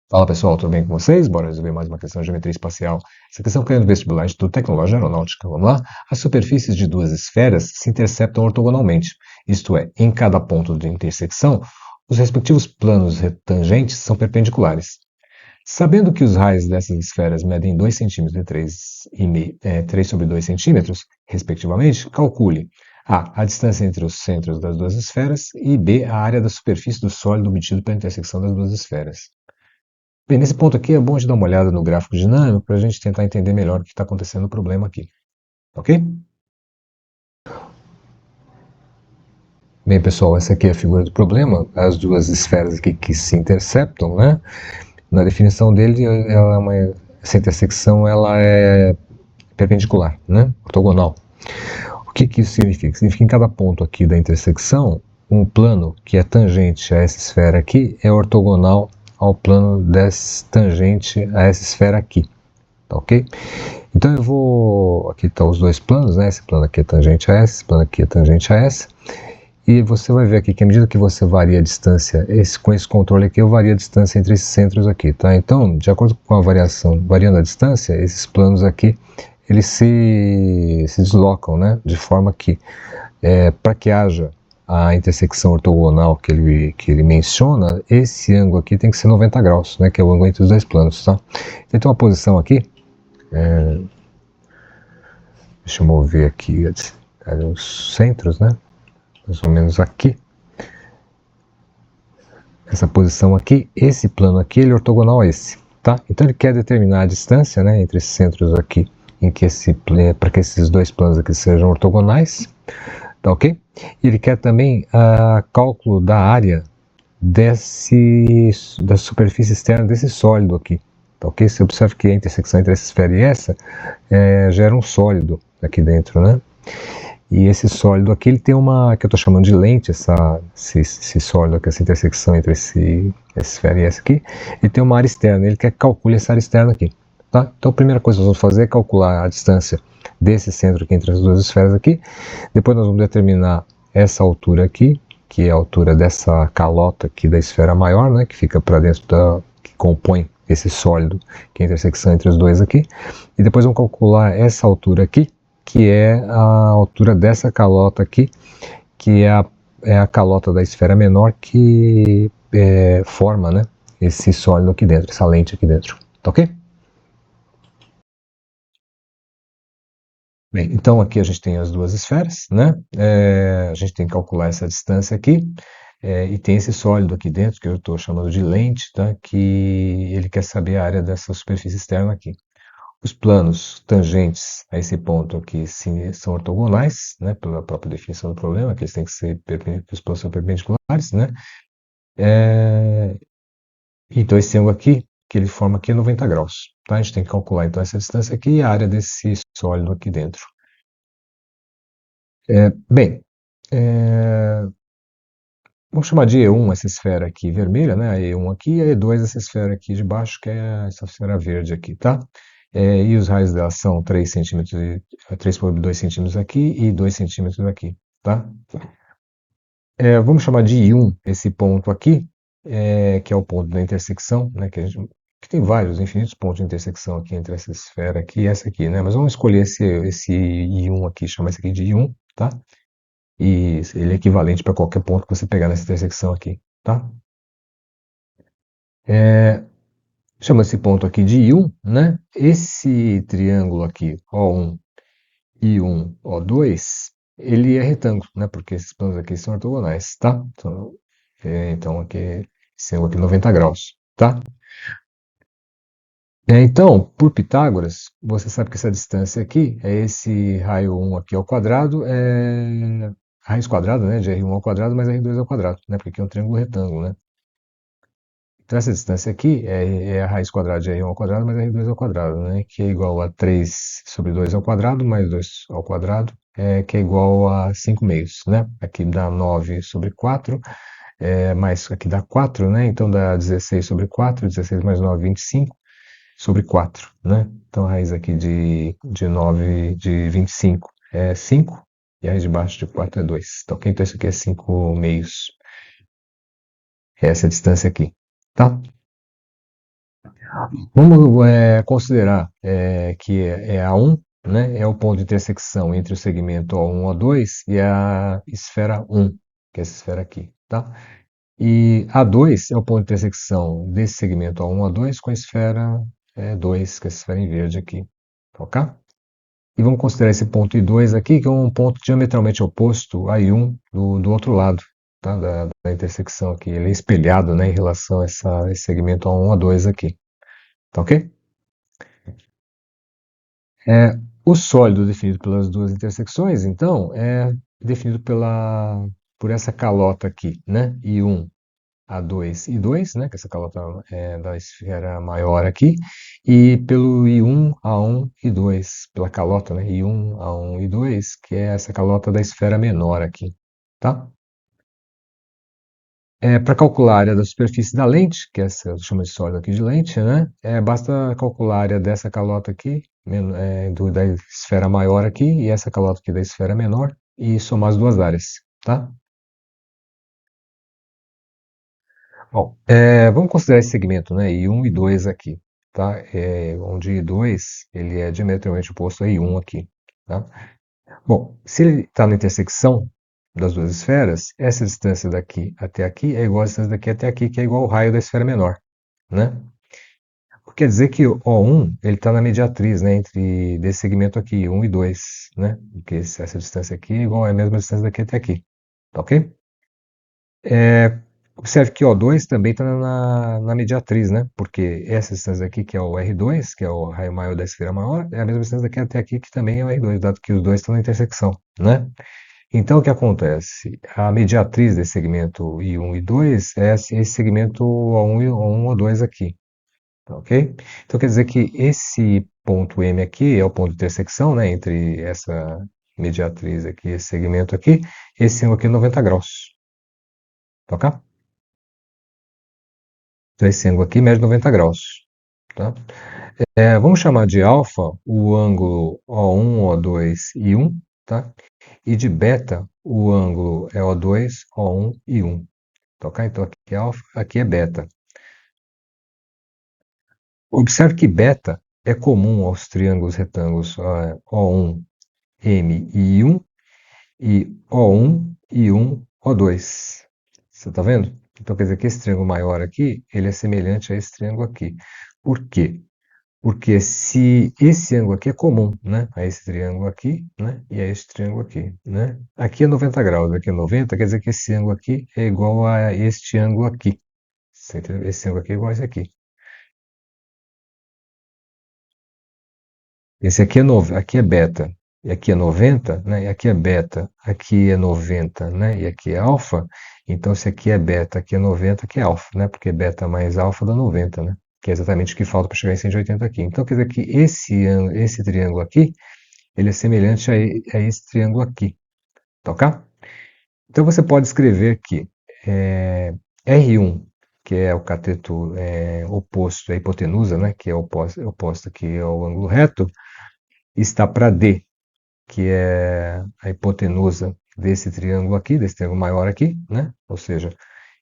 Fala pessoal, tudo bem com vocês? Bora resolver mais uma questão de geometria espacial. Essa questão caiu no vestibular do Instituto Tecnológico e Aeronáutica. Vamos lá? As superfícies de duas esferas se interceptam ortogonalmente, isto é, em cada ponto de intersecção, os respectivos planos retangentes são perpendiculares. Sabendo que os raios dessas esferas medem 2 cm e 3 sobre 2 centímetros, respectivamente, calcule a distância entre os centros das duas esferas e b. A área da superfície do sólido obtido pela intersecção das duas esferas. Bem, nesse ponto aqui é bom a gente dar uma olhada no gráfico dinâmico para a gente tentar entender melhor o que está acontecendo no problema aqui. Ok? Bem, pessoal, essa aqui é a figura do problema. As duas esferas aqui que se interceptam, né? Na definição dele, essa intersecção ela é perpendicular, né? Ortogonal. O que, que isso significa? Significa que em cada ponto aqui da intersecção, um plano que é tangente a essa esfera aqui é ortogonal ao plano tangente a essa esfera aqui. Tá ok? Então eu vou. Aqui estão os dois planos, né? Esse plano aqui é tangente a esse plano aqui é tangente a esse. E você vai ver aqui que à medida que você varia a distância, com esse controle aqui, eu vario a distância entre esses centros aqui, tá? Então, de acordo com a variação, variando a distância, esses planos aqui, eles se deslocam, né? De forma que, para que haja a intersecção ortogonal que ele menciona, esse ângulo aqui tem que ser 90 graus, né? Que é o ângulo entre os dois planos, tá? Então, tem uma posição aqui, deixa eu mover aqui os centros, né? Mais ou menos aqui. Essa posição aqui, esse plano aqui, ele é ortogonal a esse, tá? Então ele quer determinar a distância, né, entre esses centros aqui, para que esses dois planos aqui sejam ortogonais, tá ok? E ele quer também cálculo da área da superfície externa desse sólido aqui, tá ok? Você observa que a intersecção entre essa esfera e essa gera um sólido aqui dentro, né? E esse sólido aqui, ele tem uma, que eu estou chamando de lente, esse sólido aqui, essa intersecção entre essa esfera e essa aqui, ele tem uma área externa, ele quer que calcule essa área externa aqui, tá? Então a primeira coisa que nós vamos fazer é calcular a distância desse centro aqui entre as duas esferas aqui, depois nós vamos determinar essa altura aqui, que é a altura dessa calota aqui da esfera maior, né, que fica para dentro que compõe esse sólido, que é a intersecção entre os dois aqui, e depois vamos calcular essa altura aqui, que é a altura dessa calota aqui, que é a calota da esfera menor que forma, né, esse sólido aqui dentro, essa lente aqui dentro, tá ok? Bem, então aqui a gente tem as duas esferas, né? A gente tem que calcular essa distância aqui, e tem esse sólido aqui dentro, que eu estou chamando de lente, tá? Que ele quer saber a área dessa superfície externa aqui. Os planos tangentes a esse ponto aqui são ortogonais, né, pela própria definição do problema, que eles têm que ser os planos são perpendiculares, né? Então esse ângulo aqui, que ele forma aqui é 90 graus, tá? A gente tem que calcular então essa distância aqui e a área desse sólido aqui dentro. Bem, vamos chamar de E1 essa esfera aqui vermelha, né? A E1 aqui, e a E2 essa esfera aqui de baixo, que é essa esfera verde aqui, tá? E os raios dela são 3 centímetros, 3 por 2 centímetros aqui e 2 centímetros aqui, tá? Vamos chamar de I1 esse ponto aqui, que é o ponto da intersecção, né? Que tem vários, infinitos pontos de intersecção aqui entre essa esfera aqui e essa aqui, né? Mas vamos escolher esse I1 aqui, chamar esse aqui de I1, tá? E ele é equivalente para qualquer ponto que você pegar nessa intersecção aqui, tá? Chama esse ponto aqui de I1, né? Esse triângulo aqui, O1, I1, O2, ele é retângulo, né? Porque esses planos aqui são ortogonais, tá? Então aqui, esse ângulo aqui 90 graus, tá? Então, por Pitágoras, você sabe que essa distância aqui é esse raio 1 aqui ao quadrado, raiz quadrada, né, de R1 ao quadrado mais R2 ao quadrado, né, porque aqui é um triângulo retângulo, né. Então essa distância aqui é a raiz quadrada de R1 ao quadrado mais R2 ao quadrado, né, que é igual a 3 sobre 2 ao quadrado mais 2 ao quadrado, que é igual a 5 meios, né. Aqui dá 9 sobre 4, mais aqui dá 4, né, então dá 16 sobre 4, 16 mais 9, 25 sobre 4, né? Então a raiz aqui de 25 é 5 e a raiz de baixo de 4 é 2. Tá ok? Então isso aqui é 5 meios. Essa é a distância aqui, tá? Vamos considerar que é A1, né, é o ponto de intersecção entre o segmento O1, O2 e a esfera 1, que é essa esfera aqui, tá? E A2 é o ponto de intersecção desse segmento O1, O2 com a esfera 2, que é essa esfera em verde aqui, ok? E vamos considerar esse ponto I2 aqui, que é um ponto diametralmente oposto a I1 do outro lado, tá? Da intersecção aqui. Ele é espelhado, né, em relação a esse segmento A1, A2 aqui, tá ok? O sólido definido pelas duas intersecções, então, é definido por essa calota aqui, né? I1, A2 e 2, né? Que essa calota é da esfera maior aqui, e pelo I1, A1 e 2, pela calota, né? I1, A1 e 2, que é essa calota da esfera menor aqui, tá? Para calcular a área da superfície da lente, que essa eu chamo de sólido aqui de lente, né? Basta calcular a área dessa calota aqui, da esfera maior aqui, e essa calota aqui da esfera menor, e somar as duas áreas, tá? Bom, vamos considerar esse segmento, né? I1 e 2 aqui, tá? Onde I2 ele é diametralmente oposto a I1 aqui, tá? Bom, se ele está na intersecção das duas esferas, essa distância daqui até aqui é igual à distância daqui até aqui, que é igual ao raio da esfera menor, né? Quer dizer que o O1 ele está na mediatriz, né, entre desse segmento aqui, 1 e 2, né? Porque essa distância aqui é igual à mesma distância daqui até aqui, tá ok? Observe que O2 também está na mediatriz, né? Porque essa distância aqui, que é o R2, que é o raio maior da esfera maior, é a mesma distância daqui até aqui, que também é o R2, dado que os dois estão na intersecção, né? Então, o que acontece? A mediatriz desse segmento I1 e 2 é esse segmento O1 e O1, O2 aqui. Tá, ok? Então quer dizer que esse ponto M aqui é o ponto de intersecção, né, entre essa mediatriz aqui, esse segmento aqui, esse ângulo aqui é 90 graus. Tá, ok? Então esse ângulo aqui mede 90 graus. Tá? Vamos chamar de alfa o ângulo O1, O2 e 1, tá? E de beta o ângulo é O2, O1 e 1. Tá, ok? Então aqui é alfa, aqui é beta. Observe que beta é comum aos triângulos retângulos O1, M e I1 e O1 e 1, O2. Você está vendo? Então quer dizer que esse triângulo maior aqui, ele é semelhante a esse triângulo aqui. Por quê? Porque se esse ângulo aqui é comum, né, a esse triângulo aqui, né, e a esse triângulo aqui, né? Aqui é 90 graus, aqui é 90, quer dizer que esse ângulo aqui é igual a este ângulo aqui. Esse ângulo aqui é igual a esse aqui. Esse aqui aqui é beta, e aqui é 90, né? E aqui é beta, aqui é 90, né? E aqui é alfa. Então, se aqui é beta, aqui é 90, aqui é alfa, né? Porque beta mais alfa dá 90, né? Que é exatamente o que falta para chegar em 180 aqui. Então, quer dizer que esse triângulo aqui, ele é semelhante a esse triângulo aqui, tá ok? Então, você pode escrever que R1, que é o cateto oposto à hipotenusa, né? Que é oposto aqui ao ângulo reto, está para D, que é a hipotenusa desse triângulo aqui, desse triângulo maior aqui, né? Ou seja,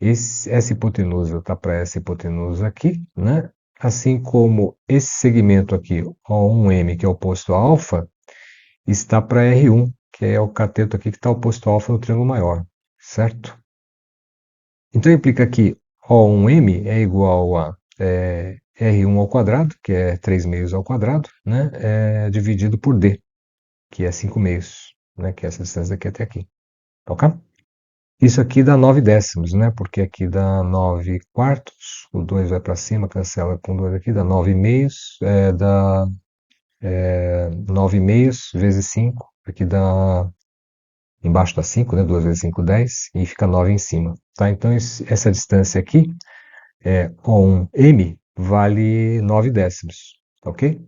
essa hipotenusa está para essa hipotenusa aqui, né? Assim como esse segmento aqui, O1M, que é oposto a alfa, está para R1, que é o cateto aqui que está oposto a alfa no triângulo maior, certo? Então implica que O1M é igual a R1 ao quadrado, que é 3 meios ao quadrado, né? Dividido por D, que é 5 meios, né? Que é essa distância daqui até aqui. Ok? Isso aqui dá 9 décimos, né? Porque aqui dá 9 quartos, o 2 vai para cima, cancela com 2 aqui, dá 9 meios, dá 9 meios vezes 5, aqui dá, embaixo dá 5, né? 2 vezes 5, 10, e fica 9 em cima, tá? Então essa distância aqui, O1M, vale 9 décimos, ok?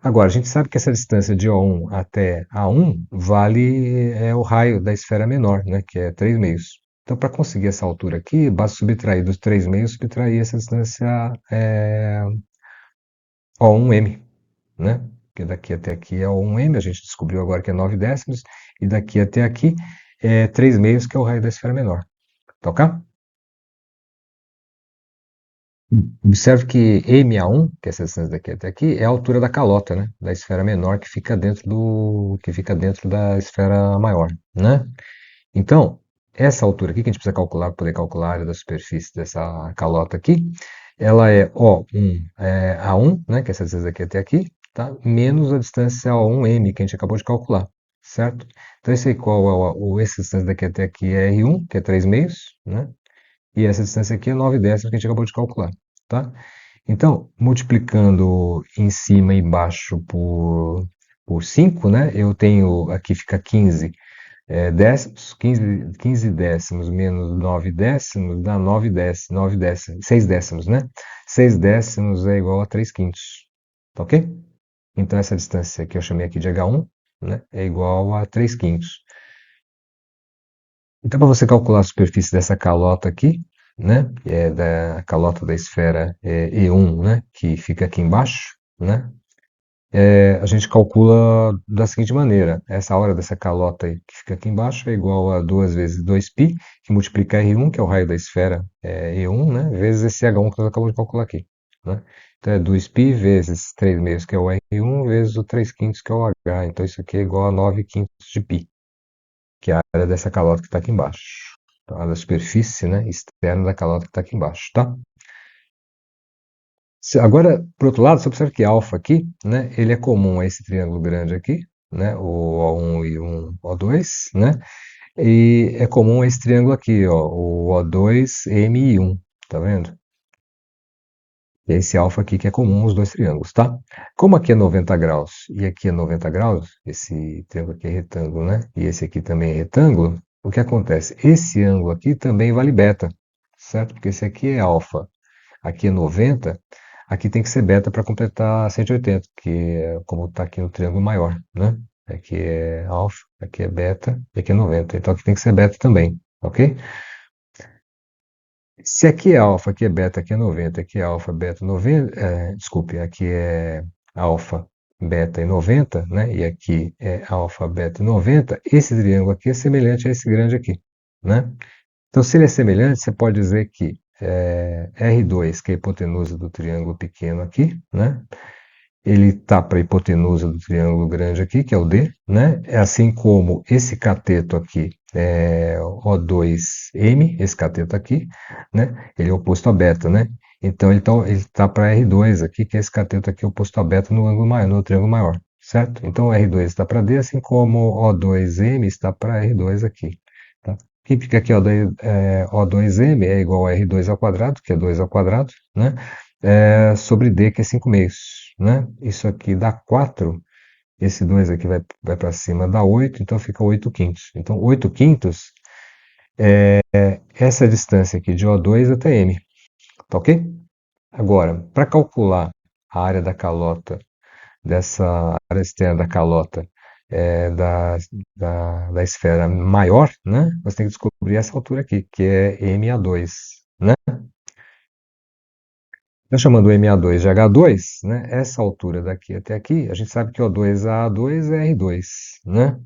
Agora, a gente sabe que essa distância de O1 até A1 vale o raio da esfera menor, né, que é 3 meios. Então, para conseguir essa altura aqui, basta subtrair dos 3 meios, subtrair essa distância O1M, né? Porque daqui até aqui é O1M, a gente descobriu agora que é 9 décimos, e daqui até aqui é 3 meios, que é o raio da esfera menor. Tá ok? Observe que MA1, que é essa distância daqui até aqui, é a altura da calota, né? Da esfera menor que fica dentro da esfera maior, né? Então, essa altura aqui que a gente precisa calcular para poder calcular a área da superfície dessa calota aqui, ela é O1 A1, né? Que é essa distância daqui até aqui, tá? Menos a distância O1M que a gente acabou de calcular, certo? Então, esse é igual essa distância daqui até aqui é R1, que é 3 meios, né? E essa distância aqui é 9 décimos que a gente acabou de calcular, tá? Então, multiplicando em cima e embaixo por 5, né? Eu tenho, aqui fica 15 décimos, 15 décimos menos 9 décimos dá 9 décimos, 6 décimos, né? 6 décimos é igual a 3 quintos, tá ok? Então, essa distância que eu chamei aqui de H1, né, é igual a 3 quintos. Então, para você calcular a superfície dessa calota aqui, né, que é da calota da esfera E1, né, que fica aqui embaixo, né, a gente calcula da seguinte maneira: essa hora dessa calota aí, que fica aqui embaixo é igual a 2 vezes 2π, que multiplica R1, que é o raio da esfera E1, né, vezes esse H1 que nós acabamos de calcular aqui, né. Então é 2π vezes 3 meios, que é o R1, vezes o 3 quintos, que é o H. Então isso aqui é igual a 9 quintos de π, que é a área dessa calota que está aqui embaixo. Então, a da superfície, né, externa da calota que está aqui embaixo, tá? Agora, por outro lado, você observa que alfa aqui, né, ele é comum a esse triângulo grande aqui, né, o O1 e o O2, né, e é comum a esse triângulo aqui, ó, o O2, M e 1, tá vendo? E é esse alfa aqui que é comum aos dois triângulos, tá? Como aqui é 90 graus e aqui é 90 graus, esse triângulo aqui é retângulo, né? E esse aqui também é retângulo, o que acontece? Esse ângulo aqui também vale beta, certo? Porque esse aqui é alfa, aqui é 90, aqui tem que ser beta para completar 180, que é como está aqui no triângulo maior, né? Aqui é alfa, aqui é beta e aqui é 90. Então aqui tem que ser beta também, ok? Se aqui é alfa, aqui é beta, aqui é 90, aqui é alfa, beta, 90, desculpe, aqui é alfa, beta e 90, né? E aqui é alfa, beta e 90, esse triângulo aqui é semelhante a esse grande aqui, né? Então, se ele é semelhante, você pode dizer que R2, que é a hipotenusa do triângulo pequeno aqui, né? Ele está para a hipotenusa do triângulo grande aqui, que é o D, né? É assim como esse cateto aqui, O2M, esse cateto aqui, né? Ele é oposto a beta, né? Então ele tá para R2 aqui, que é esse cateto aqui oposto a beta no ângulo maior, no triângulo maior, certo? Então R2 está para D, assim como O2M está para R2 aqui, tá? O que fica aqui O2M é igual a R2 ao quadrado, que é 2 ao quadrado, né? Sobre D, que é 5 meios, né? Isso aqui dá 4, esse 2 aqui vai para cima, dá 8, então fica 8 quintos. Então, 8 quintos é essa distância aqui de O2 até M, tá ok? Agora, para calcular a área da calota, dessa área externa da calota, da esfera maior, né? Você tem que descobrir essa altura aqui, que é MA2, né? Então, chamando o MA2 de H2, né, essa altura daqui até aqui, a gente sabe que O2A2 é R2, né?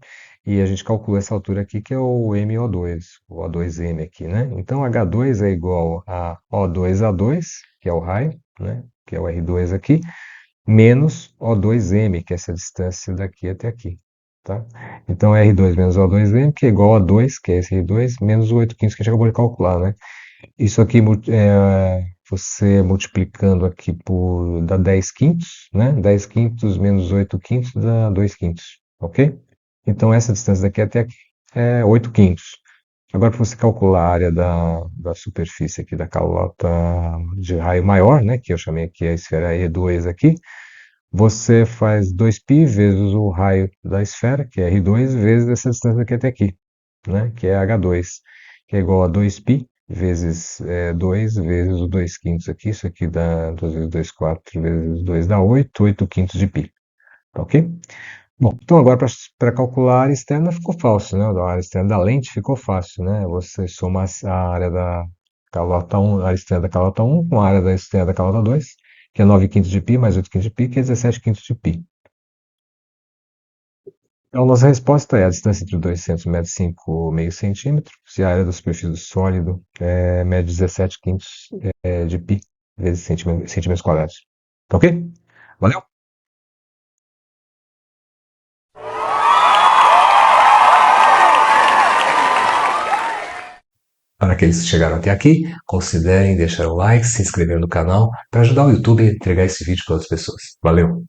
E a gente calcula essa altura aqui, que é o MO2, o O2M aqui, né? Então, H2 é igual a O2A2, que é o raio, né? Que é o R2 aqui, menos O2M, que é essa distância daqui até aqui, tá? Então, R2 menos O2M, que é igual a 2, que é esse R2, menos o 8 quintos que a gente acabou de calcular, né? Isso aqui, você multiplicando aqui por, dá 10 quintos, né? 10 quintos menos 8 quintos dá 2 quintos, ok? Então, essa distância daqui até aqui é 8 quintos. Agora, para você calcular a área da superfície aqui da calota de raio maior, né? Que eu chamei aqui a esfera E2 aqui, você faz 2π vezes o raio da esfera, que é R2, vezes essa distância daqui até aqui, né, que é H2, que é igual a 2π vezes 2 vezes o 2 quintos aqui, isso aqui dá 2 vezes 2, 4 vezes 2 dá 8, 8 quintos de π, tá ok? Bom, então agora para calcular a área externa ficou fácil, né? A área externa da lente ficou fácil, né? Você soma a área da calota 1, a área externa da calota 1 com a área da externa da calota 2, que é 9 quintos de π mais 8 quintos de π, que é 17 quintos de π. Então, nossa resposta é a distância entre os dois centros mede 5,5 centímetros e a área da superfície do sólido mede 17 quintos de π. vezes centímetros quadrados. Tá ok? Valeu? Para aqueles que chegaram até aqui, considerem deixar o like, se inscrever no canal para ajudar o YouTube a entregar esse vídeo para outras pessoas. Valeu!